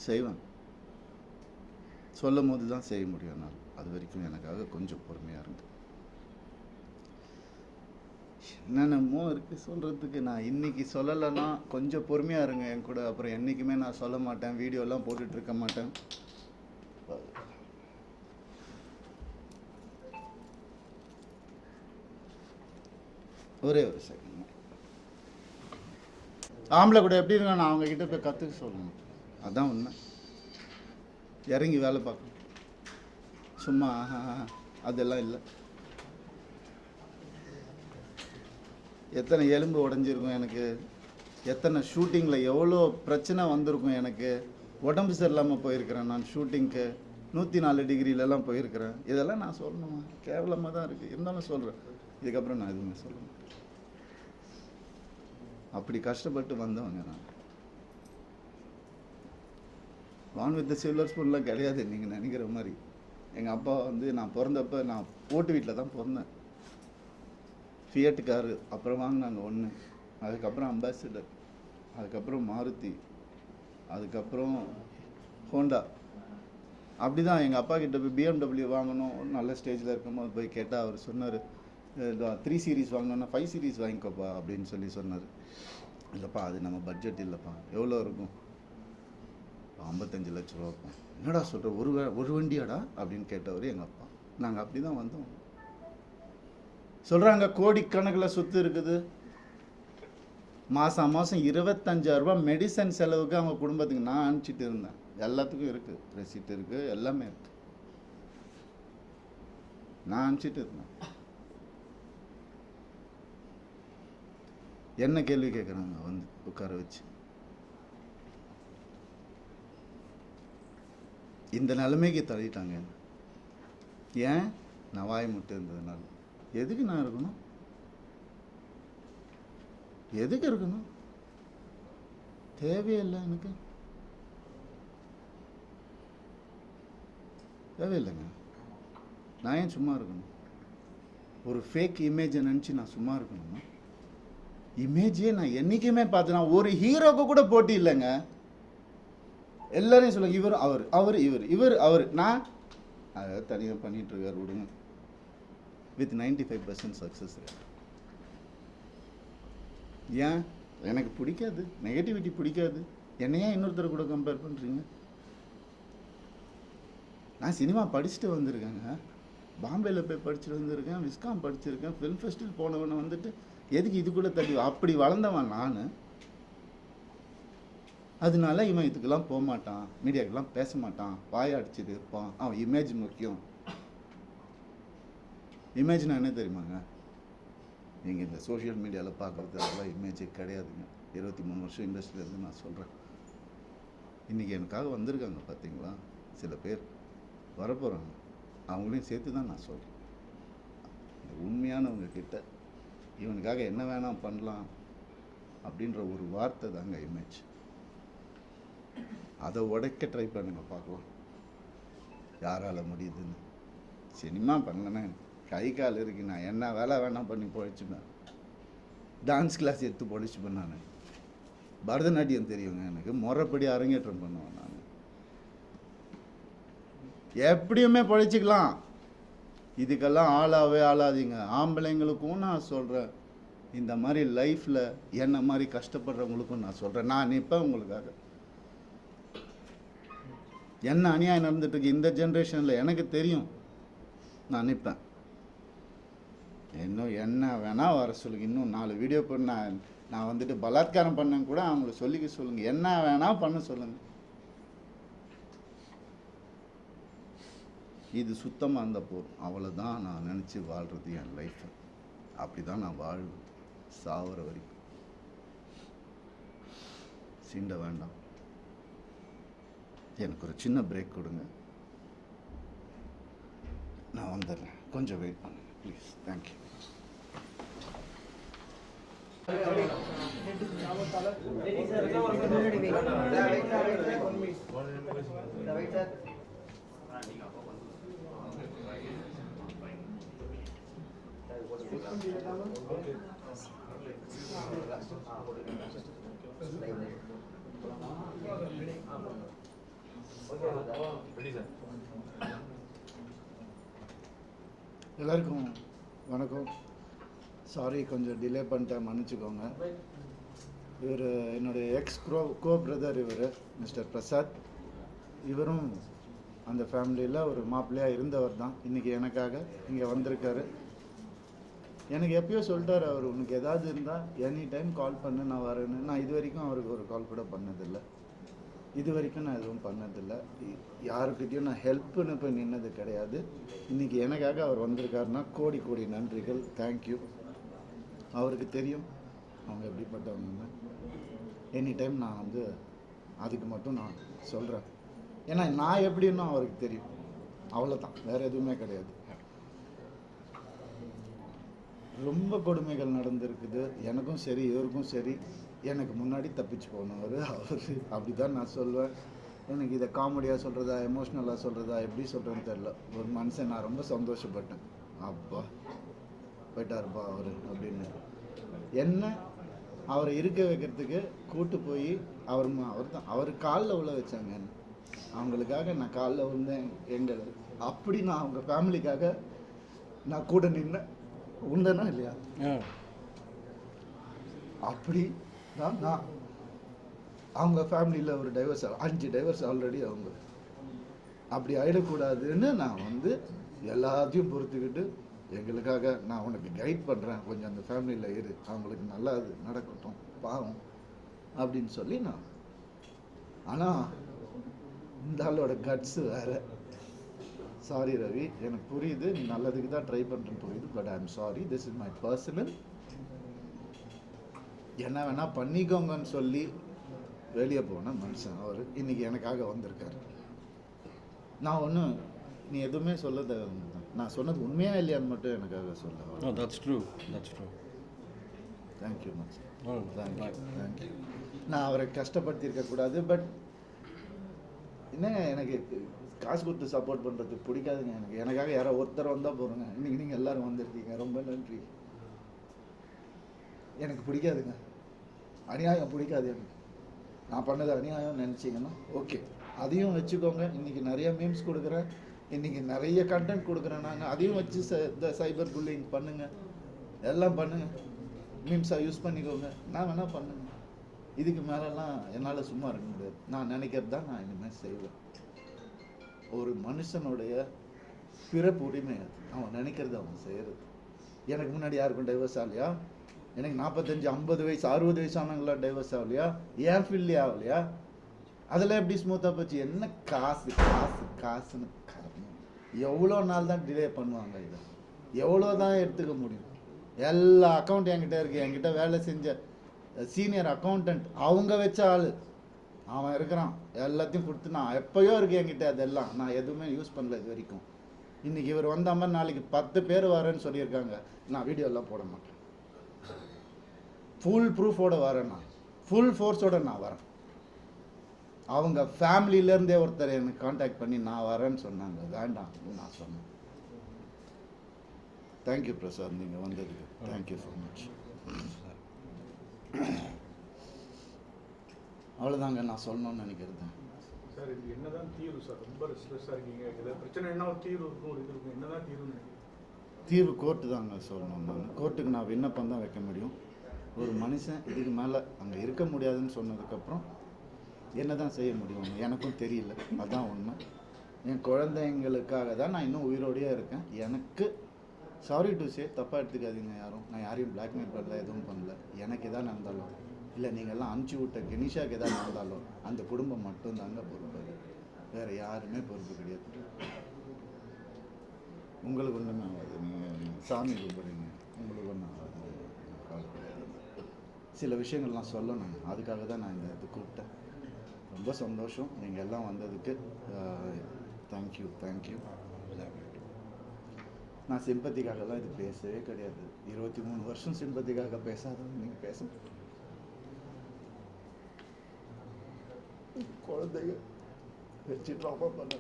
செய்வேன், சொல்லும் போது தான் செய்ய முடியும். என்னால் அது வரைக்கும் எனக்காக கொஞ்சம் பொறுமையாக இருந்து. என்னென்னமோ இருக்குது சொல்கிறதுக்கு. நான் இன்றைக்கி சொல்லலைன்னா கொஞ்சம் பொறுமையாக இருங்க என் கூட. அப்புறம் என்றைக்குமே நான் சொல்ல மாட்டேன், வீடியோலாம் போட்டுட்டு இருக்க மாட்டேன். ஒரே ஒரு செகண்ட். ஆம்பளை கூட எப்படி இருங்க, நான் அவங்கக்கிட்ட போய் கற்றுக்க சொல்லணும். அதுதான் உண்மை. இறங்கி வேலை பார்க்கணும். சும்மா அதெல்லாம் இல்லை. எத்தனை எலும்பு உடஞ்சிருக்கும் எனக்கு, எத்தனை ஷூட்டிங்கில் எவ்வளோ பிரச்சனை வந்திருக்கும் எனக்கு. உடம்பு சரியில்லாமல் போயிருக்கிறேன் நான் ஷூட்டிங்க்கு. 104 டிகிரிலெல்லாம் போயிருக்கிறேன். இதெல்லாம் நான் சொல்லணுமா? கேவலமாக தான் இருக்குது. இருந்தாலும் சொல்கிறேன். இதுக்கப்புறம் நான் எதுவுமே சொல்லுவேன். அப்படி கஷ்டப்பட்டு வந்தவங்க நான். வான் வித் சில்வர் ஸ்பூன்லாம் கிடையாது நீங்கள் நினைக்கிற மாதிரி. எங்கள் அப்பா வந்து நான் பிறந்தப்போ நான் ஓட்டு வீட்டில் தான் பிறந்தேன். ஃபியட் காரு அப்புறம் வாங்கினாங்க 1, அதுக்கப்புறம் அம்பாசிடர், அதுக்கப்புறம் மாருதி, அதுக்கப்புறம் ஹோண்டா. அப்படி தான் எங்கள் அப்பா கிட்ட போய் BMW வாங்கணும் நல்ல ஸ்டேஜில் இருக்கும்போது போய் கேட்டால் அவர் சொன்னார், 3 சீரீஸ் வாங்கணுன்னா 5 சீரீஸ் வாங்கிக்கோப்பா அப்படின்னு சொல்லி சொன்னார். இல்லைப்பா அது நம்ம பட்ஜெட் இல்லைப்பா. எவ்வளோ இருக்கும்? 55 லட்ச ரூபா இருக்கும். என்னடா சொல்கிற, ஒரு வண்டியாடா அப்படின்னு கேட்டவர் எங்கள் அப்பா. நாங்கள் அப்படி தான் வந்தோம். சொல்கிறாங்க கோடிக்கணக்கில் சொத்து இருக்குது. மாதம் 25,000 ரூபா மெடிசன் செலவுக்கு அவங்க குடும்பத்துக்கு நான் அனுப்பிச்சிட்டு இருந்தேன். எல்லாத்துக்கும் இருக்குது, ரெசிப்ட் இருக்குது, எல்லாமே இருக்குது. நான் அனுப்பிச்சிட்டு இருந்தேன். என்ன கேள்வி கேட்குறாங்க வந்து உட்கார வச்சு. இந்த நிலைமைக்கு தள்ளிட்டாங்க. ஏன்? நான் வாய் முட்டு இருந்ததுனால. எதுக்கு நான் இருக்கணும்? எதுக்கு இருக்கணும்? தேவையில்லை எனக்கு. தேவையில்லைங்க. நான் ஏன் சும்மா இருக்கணும்? ஒரு ஃபேக் இமேஜை நினச்சி நான் சும்மா இருக்கணுமா? இமேஜே நான் என்றைக்குமே பார்த்தேன்னா ஒரு ஹீரோக்கு கூட போட்டி இல்லைங்க. எல்லாரையும் சொல்லுங்க, இவர் அவர், அவர் இவர், இவர் அவர். நான் அதை தனியாக பண்ணிகிட்ருக்கார் விடுங்க. With 95% success rate. ஏன் எனக்கு பிடிக்காது, நெகட்டிவிட்டி பிடிக்காது. என்னையா இன்னொருத்தர் கூட கம்பேர் பண்ணுறீங்க? நான் சினிமா படிச்சுட்டு வந்திருக்கேங்க. பாம்பேயில் போய் படிச்சுட்டு வந்திருக்கேன், விஸ்காம் படிச்சிருக்கேன், ஃபிலிம் ஃபெஸ்டிவல் போனவனை வந்துட்டு எதுக்கு இது கூட தள்ளி அப்படி வளர்ந்தவன் நான். அதனால இவன் இதுக்கெல்லாம் போக மாட்டான், மீடியாக்கெல்லாம் பேச மாட்டான், வாய அடிச்சுட்டு இருப்பான், அவன் இமேஜ் முக்கியம். இமேஜ்னா என்ன தெரியுமாங்க? நீங்கள் இந்த சோஷியல் மீடியாவில் பார்க்குறது அதெல்லாம் இமேஜே கிடையாதுங்க. 23 வருஷம் இண்டஸ்ட்ரியிலேருந்து நான் சொல்கிறேன். இன்றைக்கி எனக்காக வந்திருக்காங்க பார்த்தீங்களா சில பேர், வரப்போகிறாங்க, அவங்களையும் சேர்த்து தான் நான் சொல்கிறேன். உண்மையானவங்க கிட்ட இவனுக்காக என்ன வேணாம் பண்ணலாம் அப்படின்ற ஒரு வார்த்தை தாங்க இமேஜ். அதை உடைக்க ட்ரை பண்ணுங்க, பார்க்கலாம் யாரால் முடியுதுன்னு. சினிமா பண்ணேன், கை கால் இருக்கு, நான் என்ன வேலை வேணாம் பண்ணி பொழைச்சுப்பேன். டான்ஸ் கிளாஸ் எடுத்து பொழைச்சுப்பேன். நான் பரதநாட்டியம் தெரியுங்க எனக்கு, முறைப்படி அரங்கேற்றம் பண்ணுவேன். நான் எப்படியுமே பொழைச்சிக்கலாம். இதுக்கெல்லாம் ஆளாவே ஆளாதீங்க. ஆம்பளைங்களுக்கும் நான் சொல்கிறேன், இந்த மாதிரி லைஃப்பில் என்ன மாதிரி கஷ்டப்படுறவங்களுக்கும் நான் சொல்கிறேன். நான் நிற்பேன் உங்களுக்காக. என்ன அநியாயம் நடந்துட்டுருக்கு இந்த ஜென்ரேஷனில் எனக்கு தெரியும், நான் நிற்பேன். இன்னும் என்ன வேணால் வர சொல்லுங்க. இன்னும் 4 வீடியோ பண்ண நான் வந்துட்டு பலாத்காரம் பண்ணேன்னு கூட அவங்கள சொல்லிக்க சொல்லுங்கள். என்ன வேணால் பண்ண சொல்லுங்கள். இது சுத்தமாக இருந்தால் போதும். அவ்வளோதான் நான் நினச்சி வாழ்கிறது என் லைஃப்பை. அப்படி தான் நான் வாழ்வேன் சாவர வரைக்கும். சீண்ட வேண்டாம். எனக்கு ஒரு சின்ன பிரேக் கொடுங்க, நான் வந்துடுறேன். கொஞ்சம் வெயிட் பண்ணுங்க ப்ளீஸ். தேங்க்யூ. எல்லாருக்கும் வணக்கம். சாரி கொஞ்சம் டிலே பண்ணிட்டேன், மன்னிச்சுக்கோங்க. இவர் என்னுடைய கோ பிரதர், இவர் மிஸ்டர் பிரசாத். இவரும் அந்த ஃபேமிலியில் ஒரு மாப்பிள்ளையாக இருந்தவர் தான். இன்றைக்கி எனக்காக இங்கே வந்திருக்காரு. எனக்கு எப்பயோ சொல்லிட்டார் அவர், உனக்கு ஏதாவது இருந்தால் எனி டைம் கால் பண்ணு, நான் வரேன்னு. நான் இது வரைக்கும் அவருக்கு ஒரு கால் கூட பண்ணதில்லை. இது வரைக்கும் நான் எதுவும் பண்ணதில்லை. யாருக்கிட்டையும் நான் ஹெல்ப்புன்னு போய் நின்னது கிடையாது. இன்றைக்கி எனக்காக அவர் வந்திருக்காருன்னா கோடி கோடி நன்றிகள். தேங்க்யூ. அவருக்கு தெரியும் அவங்க எப்படிப்பட்டவங்க. எனி டைம் நான் வந்து அதுக்கு மட்டும் நான் சொல்கிறேன். ஏன்னா நான் எப்படின்னு அவருக்கு தெரியும். அவ்வளோதான், வேறு எதுவுமே கிடையாது. ரொம்ப கொடுமைகள் நடந்திருக்குது எனக்கும் சரி, இவருக்கும் சரி. எனக்கு முன்னாடி தப்பிச்சு போனவர் அவர். அப்படி தான் நான் சொல்லுவேன். எனக்கு இதை காமெடியாக சொல்கிறதா, எமோஷ்னலாக சொல்கிறதா, எப்படி சொல்கிறேன்னு தெரில. ஒரு மனுஷன் நான் ரொம்ப சந்தோஷப்பட்டேன். அப்பா போயிட்டாருப்பா அவர் அப்படின்னு. என்ன அவரை இருக்க வைக்கிறதுக்கு கூட்டு போய் அவர் தான் அவர் காலில் உள்ள வச்சாங்க. என்ன அவங்களுக்காக நான் காலில் விழுந்தேன். எங்கள் அப்படி நான் அவங்க ஃபேமிலிக்காக நான் கூட நின்னேன். உண்டனா இல்லையா? அப்படி தான் நான் அவங்க ஃபேமிலியில் ஒரு டைவர்ஸ் 5 டைவர்ஸ் ஆல்ரெடி. அவங்க அப்படி ஆகிடக்கூடாதுன்னு நான் வந்து எல்லாத்தையும் பொறுத்துக்கிட்டு எங்களுக்காக நான் உனக்கு கைட் பண்ணுறேன், கொஞ்சம் அந்த ஃபேமிலியில் இரு, அவங்களுக்கு நல்லா அது நடக்கட்டும் பாவம் அப்படின்னு சொல்லி நான். ஆனால் இந்த ஆளோட கட்ஸு வேறு. சாரி ரவி, எனக்கு புரியுது, நீ நல்லதுக்கு தான் ட்ரை பண்ணுறேன்னு புரியுது. But I am sorry, this is my personal. என்ன வேணால் பண்ணிக்கோங்கன்னு சொல்லி வெளியே போன மனுஷன் அவர். இன்றைக்கி எனக்காக வந்திருக்காரு. நான் ஒன்றும் நீ எதுவுமே சொல்ல தேவை. நான் சொன்னது உண்மையாக இல்லையான்னு மட்டும் எனக்காக சொல்ல. that's true. Thank you much. Thank you. நான் அவரை கஷ்டப்படுத்தியிருக்கக்கூடாது. பட் என்ன எனக்கு காசு கொடுத்து சப்போர்ட் பண்ணுறது பிடிக்காதுங்க எனக்கு. எனக்காக யாரோ ஒருத்தர் வந்தால் போகிறோங்க. இன்றைக்கி நீங்கள் எல்லோரும் வந்திருக்கீங்க, ரொம்ப நன்றி. எனக்கு பிடிக்காதுங்க, அநியாயம் பிடிக்காது எனக்கு. நான் பண்ணது அநியாயம் நினச்சிங்கன்னா ஓகே, அதையும் வச்சுக்கோங்க. இன்றைக்கி நிறைய மீம்ஸ் கொடுக்குறேன், இன்றைக்கி நிறைய கண்டென்ட் கொடுக்குறேன். நாங்கள் அதையும் வச்சு இந்த சைபர் புல்லிங் பண்ணுங்கள், எல்லாம் பண்ணுங்கள், மீம்ஸாக யூஸ் பண்ணிக்கோங்க, நான் வேணால் பண்ணுங்க. இதுக்கு மேலெல்லாம் என்னால் சும்மா இருக்க முடியாது. நான் நினைக்கிறது தான் நான் இனிமேல் செய்வேன். ஒரு மனுஷனுடைய பிறப்பு உரிமை அது, அவன் நினைக்கிறது அவன் செய்கிறது. எனக்கு முன்னாடி யாருக்கும் டைவர்ஸ் ஆகலையா? எனக்கு 45 50 வயசு 60 வயசானவங்களாம் டைவர்ஸ் ஆகலையா? ஏன் ஃபீல்லே ஆகலையா? அதெல்லாம் எப்படி ஸ்மூத்தாக போச்சு? என்ன காசு காசு காசுன்னு எவ்வளோ நாள் தான் டிலே பண்ணுவாங்க? இதை எவ்வளோ தான் எடுத்துக்க முடியும்? எல்லா அக்கௌண்ட் என்கிட்ட இருக்குது. என்கிட்ட வேலை செஞ்ச சீனியர் அக்கௌண்டன்ட் அவங்க வச்ச ஆள் அவன் இருக்கிறான். எல்லாத்தையும் கொடுத்து நான் எப்போயோ இருக்குது என்கிட்ட, அதெல்லாம் நான் எதுவுமே யூஸ் பண்ணல இது வரைக்கும். இன்றைக்கி இவர் வந்த மாதிரி நாளைக்கு 10 பேர் வரேன்னு சொல்லியிருக்காங்க. நான் வீடியோலாம் போட மாட்டேன், ஃபுல் ப்ரூஃபோடு வரேன், நான் ஃபுல் ஃபோர்ஸோடு நான் வரேன். அவங்க ஃபேமிலியிலேருந்தே ஒருத்தர் எனக்கு கான்டாக்ட் பண்ணி நான் வரேன்னு சொன்னாங்க. வேண்டாம் நான் சொன்னேன். தேங்க்யூ பிரசாத், நீங்கள் வந்ததுக்கு தேங்க்யூ ஸோ மச். அவ்வளோதாங்க நான் சொல்லணும்னு நினைக்கிறது. சார் இது என்னதான் தீர்வு சார்? ரொம்ப ஸ்ட்ரெஸ்ஸாக இருக்கீங்க, ஏதாவது பிரச்சனை என்ன ஒரு தீர்வு இருக்கும், ஒரு இது இருக்கும், என்னதான் தீர்வுன்னு? தீர்வு கோர்ட்டு தாங்க சொல்லணும். நான் கோர்ட்டுக்கு நான் விண்ணப்பம் தான் வைக்க முடியும். ஒரு மனுஷன் இதுக்கு மேலே அங்கே இருக்க முடியாதுன்னு சொன்னதுக்கப்புறம் என்ன தான் செய்ய முடியும் எனக்கும் தெரியல. அதுதான் உண்மை. என் குழந்தைங்களுக்காக தான் நான் இன்னும் உயிரோடையே இருக்கேன். எனக்கு சாரி டு சே, தப்பாக எடுத்துக்காதீங்க யாரும். நான் யாரையும் பிளாக்மெயில் பண்ணல, எதுவும் பண்ணல. எனக்கு எதாவது நடந்தாலும் இல்லை நீங்கள்லாம் அனுப்பிச்சி விட்ட கெனிஷாவுக்கு எதாவது நடந்தாலும் அந்த குடும்பம் மட்டும்தாங்க பொறுப்பு, வேறு யாருமே பொறுப்பு கிடையாது. உங்களுக்கு ஒன்றுமே ஆகாது, நீங்கள் சாமி கும்பிடுறீங்க, உங்களுக்கு ஒன்றும் ஆகாது, கவலை கிடையாது. சில விஷயங்கள்லாம் சொல்லணும், அதுக்காக தான் நான் இந்த இது கூப்பிட்டேன். ரொம்ப சந்தோஷம் நீங்கள் எல்லாம் வந்ததுக்கு. Thank you thank you. நான் சிம்பத்திக்காகலாம் இது பேசவே கிடையாது. 23 வருஷம் சிம்பத்திக்காக பேசாதவங்க நீங்கள் பேச. குழந்தைங்க வச்சு ட்ராமா பண்ண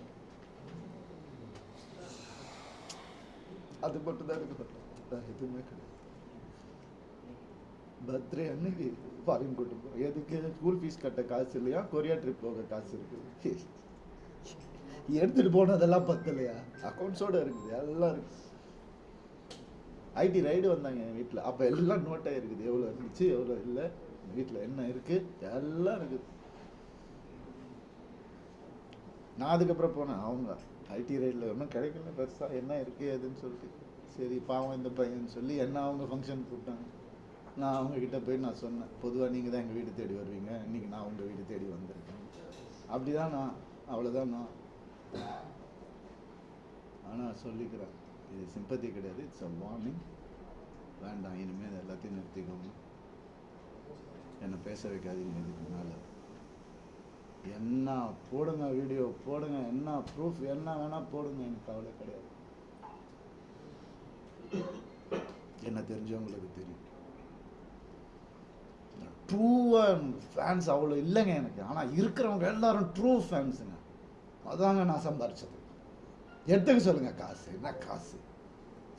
அது மட்டும் தான் எனக்கு எதுவுமே கிடையாது. பர்த்டே அன்னைக்கு ஃபாரின் கூட்டு போகிறோம். எதுக்கு? ஸ்கூல் ஃபீஸ் கட்ட காசு இல்லையா, கொரியா ட்ரிப் போக காசு இருக்குது. எடுத்துகிட்டு போனதெல்லாம் பத்தலையா, அக்கௌண்ட்ஸோடு இருக்குது, எல்லாம் இருக்குது. ஐடி ரைடு வந்தாங்க என் வீட்டில், அப்போ எல்லாம் நோட்டாக இருக்குது, எவ்வளோ இருந்துச்சு எவ்வளோ இல்லை, வீட்டில் என்ன இருக்குது எல்லாம் இருக்குது. நான் அதுக்கப்புறம் போனேன். அவங்க ஐடி ரைடில் ஒன்றும் கிடைக்கல பெருசாக, என்ன இருக்குது எதுன்னு சொல்லிட்டு சரி பாவம் இந்த பையன்னு சொல்லி என்ன அவங்க ஃபங்க்ஷன் கூப்பிட்டாங்க. நான் அவங்கக்கிட்ட போய் நான் சொன்னேன், பொதுவாக நீங்கள் தான் எங்கள் வீடு தேடி வருவீங்க, இன்றைக்கி நான் உங்கள் வீடு தேடி வந்திருக்கேன். அப்படி தான் நான், அவ்வளோதான் நான். ஆனால் சொல்லிக்கிறேன், இது சிம்பத்தி கிடையாது, இட்ஸ் அ வார்னிங். வேண்டாம், இனிமேல் எல்லாத்தையும் நிறுத்திக்கோங்க, என்னை பேச வைக்காதீங்க. இதுக்கு மேலே என்ன போடுங்க, வீடியோ போடுங்க, என்ன ப்ரூஃப் என்ன வேணால் போடுங்க, எனக்கு கவலை கிடையாது. என்ன தெரிஞ்சவங்களுக்கு தெரியும். ட்ரூ ஃபேன்ஸ் அவ்வளோ இல்லைங்க எனக்கு, ஆனால் இருக்கிறவங்க எல்லாரும் ட்ரூ ஃபேன்ஸுங்க. அதாங்க நான் சம்பாரிச்சது. எடுத்துக்க சொல்லுங்க, காசு என்ன காசு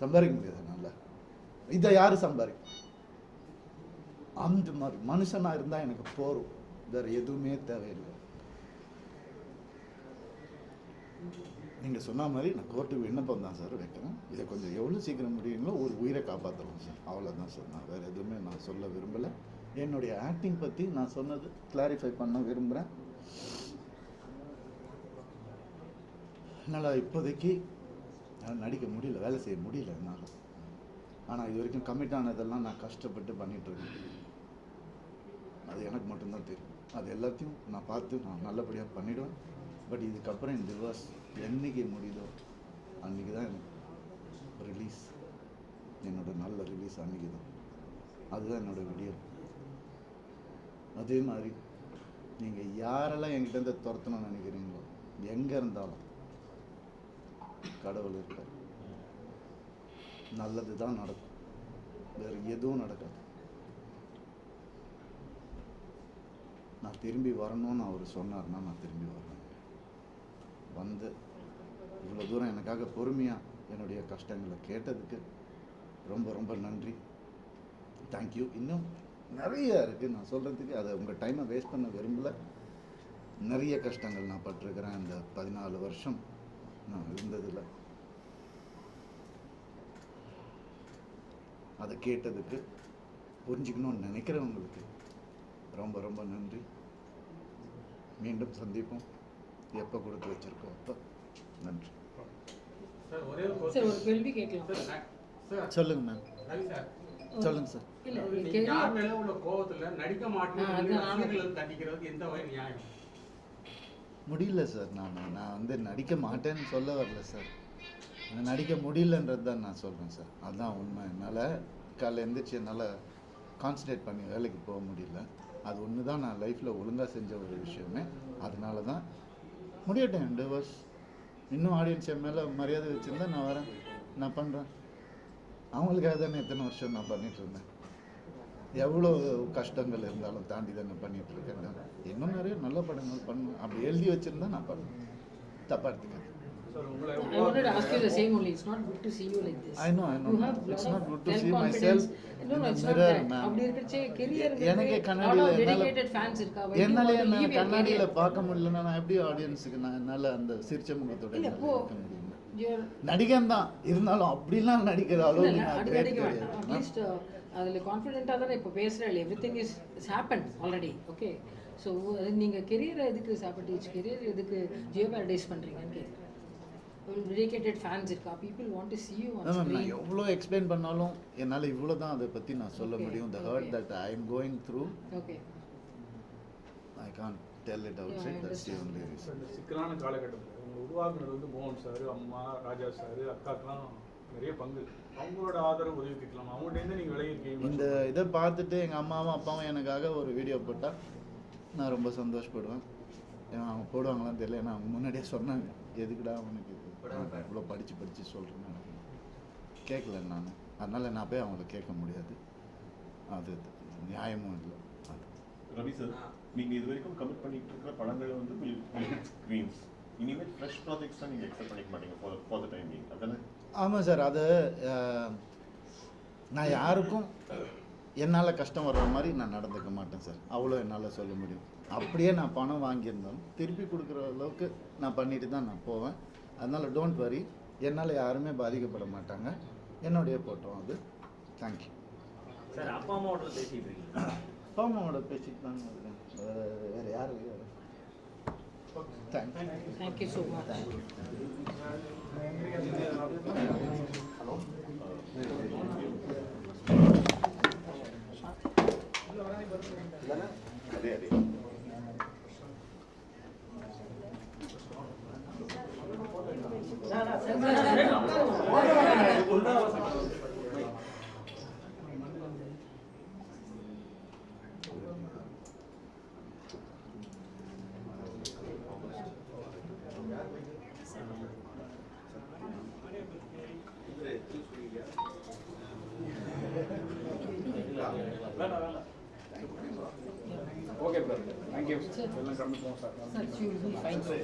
சம்பாதிக்க முடியாது நல்லா, இதை யாரு சம்பாதிக்கும்? அந்த மாதிரி மனுஷனா இருந்தால் எனக்கு போரும், வேற எதுவுமே தேவையில்லை. நீங்கள் சொன்ன மாதிரி நான் கோர்ட்டுக்கு விண்ணப்பம் தான் சார் வைக்கிறேன். இதை கொஞ்சம் எவ்வளோ சீக்கிரம் முடியுங்களோ ஒரு உயிரை காப்பாற்றலாம் சார், அவ்வளோதான் சார். நான் வேறு எதுவுமே நான் சொல்ல விரும்பலை. என்னுடைய ஆக்டிங் பற்றி நான் சொன்னது கிளாரிஃபை பண்ண விரும்புகிறேன். என்னால் இப்போதைக்கு நடிக்க முடியல, வேலை செய்ய முடியல என்னால். ஆனால் இது வரைக்கும் கமிட் ஆனதெல்லாம் நான் கஷ்டப்பட்டு பண்ணிகிட்ருக்கேன். அது எனக்கு மட்டும்தான் தெரியும். அது எல்லாத்தையும் நான் பார்த்து நான் நல்லபடியாக பண்ணிவிடுவேன். பட் இதுக்கப்புறம் இந்த டிவோர்ஸ் என்றைக்கு முடியுதோ அன்றைக்கி தான் எனக்கு ரிலீஸ், என்னோட நல்ல ரிலீஸ் அன்றைக்கி தான். அதுதான் என்னோடய வீடியோ. அதே மாதிரி நீங்கள் யாரெல்லாம் என்கிட்ட துரத்தணும்னு நினைக்கிறீங்களோ, எங்கே இருந்தாலும் கடவுள் இருக்கார், நல்லது தான் நடக்கும், வேறு எதுவும் நடக்காது. நான் திரும்பி வரணும்னு அவர் சொன்னார்னா நான் திரும்பி வரேன். வந்து இவ்வளோ தூரம் எனக்காக பொறுமையாக என்னுடைய கஷ்டங்களை கேட்டதுக்கு ரொம்ப ரொம்ப நன்றி. தேங்க்யூ. இன்னும் நிறைய இருக்குது நான் சொல்கிறதுக்கு, அதை உங்கள் டைமை வேஸ்ட் பண்ண விரும்பல. நிறைய கஷ்டங்கள் நான் பட்டிருக்கிறேன் இந்த 14 வருஷம் நான் இருந்ததில்லை. அதை கேட்டதுக்கு, புரிஞ்சுக்கணும்னு நினைக்கிறவங்களுக்கு ரொம்ப ரொம்ப நன்றி. மீண்டும் சந்திப்போம். எப்போ கொடுத்து வச்சிருக்கோம் அப்போ. நன்றி. சார் ஒரே ஒரு சார் ஒரு கேள்வி கேட்கலாம். சார் சொல்லுங்க மேம். ரவி சார், சொல்லுங்க சார். இல்ல நீங்க கேள்வி யார் மேல உள்ள கோவத்துல நடிக்க மாட்டேன்னு அது நானும் ரசிகர்கள் தண்டிக்கிறது எந்த வகை நியாயம்? முடியல சார். நான் வந்து நடிக்க மாட்டேன்னு சொல்ல வரல சார். நான் நடிக்க முடியலன்றது தான் நான் சொல்கிறேன் சார். அதுதான் உண்மை. என்னால் காலைல எழுந்திரிச்சு என்னால் கான்சன்ட்ரேட் பண்ணி வேலைக்கு போக முடியல. அது ஒன்று தான் நான் லைஃப்பில் ஒழுங்காக செஞ்ச ஒரு விஷயமே. அதனால தான் முடியட்டேன். டிவோர்ஸ் இன்னும் ஆடியன்ஸ் என் மேலே மரியாதை வச்சுருந்தா நான் வரேன், நான் பண்ணுறேன். அவங்களுக்காக தானே இத்தனை வருஷம் நான் பண்ணிகிட்டு இருந்தேன். எவ்வளோ கஷ்டங்கள் இருந்தாலும் தாண்டி தானே பண்ணிகிட்டு இருக்கேன். இன்னும் நிறைய நல்ல படங்கள் பண்ணுவேன். அப்படி எழுதி வச்சுருந்தா நான் பண்ணுவேன். தப்பாக எடுத்துக்காது. சார் உங்களை I wanted to ask you the same only. It's not good to see you like this. I know. You have It's lot not of good to see self-confidence. myself No, in no, the it's not mirror, that. ma'am. அப்படி இருக்கச்சே career எனக்கே lot கண்ணாடியில் of dedicated fans இருக்கா. Why do you என்னால want to leave your கண்ணாடியில் career? பார்க்க முடியலன்னா நான் எப்படி ஆடியன்ஸுக்கு நான் என்னால் அந்த சிரிச்ச முகத்தோட இல்ல, என்னால இப்போ இருக்க முடியும்? You're நடிகன் தான் இருந்தாலும் அப்படிலாம் நடிக்கிற அளவுக்கு இல்ல, நான் அது great நடிக்க கிடையாது. வேண்டாம். At least அதில் கான்ஃபிடென்ட்டாக தானே இப்போ பேசுகிறேன். Everything is happen already. Okay, so நீங்கள் கெரியரை எதுக்கு சாப்பிட்டீச்சு, கெரியர் எதுக்கு ஜியோ பேரடைஸ் பண்ணுறீங்கன்னு கேட்குறேன். டெடிகேட்டட் ஃபேன்ஸ் இருக்கா, people want to see you on ma'am, நான் screen. எவ்வளோ எக்ஸ்பிளைன் பண்ணாலும் என்னால் இவ்வளோ தான் அதை பற்றி நான் சொல்ல Okay, முடியும். The hurt okay. that I am going through, okay, I can't tell it outside. I That's the understand. only reason. இந்த சிக்கலான காலகட்டத்தில் உங்களை உருவாக்குனது வந்து மோகன் சார், அம்மா, ராஜா சார், அக்காக்கெல்லாம் நிறைய பங்கு. அவங்களோட ஆதரவு உதவி கேட்கலாம். அவங்கள்ட்ட நீங்கள் விலகிருக்கீங்க. இந்த இதை பார்த்துட்டு எங்கள் அம்மாவும் அப்பாவும் எனக்காக ஒரு வீடியோ போட்டால் நான் ரொம்ப சந்தோஷப்படுவேன். ஏன்னா அவங்க போடுவாங்களான்னு தெரியல. ஏன்னா அவங்க முன்னாடியே சொன்னாங்க, எதுக்குடா அவனுக்கு இது இவ்வளோ படித்து சொல்கிறேன்னு கேட்கல நான். அதனால் நான் போய் அவங்கள கேட்க முடியாது. அது நியாயமும் இல்லை. அது ரவி சார், நீங்க இது வரைக்கும் கமிட் பண்ணிட்டு இருக்கிற படங்களை வந்து ஸ்க்ரீன்ஸ், இனிமேல் ஃப்ரெஷ் ப்ராஜெக்ட்ஸ் தான் நீங்க எக்ஸ்பெக்ட் பண்ணிக்க மாட்டீங்க ஃபார் த டைம் பீயிங், அதானே? ஆமாம் சார். அது நான் யாருக்கும் என்னால் கஷ்டம் வர்ற மாதிரி நான் நடந்துக்க மாட்டேன் சார். அவ்வளோ என்னால் சொல்ல முடியும். அப்படியே நான் பணம் வாங்கியிருந்தாலும் திருப்பி கொடுக்குற அளவுக்கு நான் பண்ணிட்டு தான் நான் போவேன். அதனால் டோன்ட் வரி, என்னால் யாருமே பாதிக்கப்பட மாட்டாங்க. என்னுடைய போட்டோம் அது. Thank you sir. அப்பா அம்மாவோட பேசிட்டு இருக்கீங்க. அப்பா அம்மாவோட பேசிட்டு தாங்க இருக்கேன். வேறு யாரும் இல்லை. தேங்க்யூ. Thank you so much. அதே அதே ஓகே சார், தேங்க்யூ. எல்லாம் கடந்து போவோம் sir. Sir, you will be fine. Sir.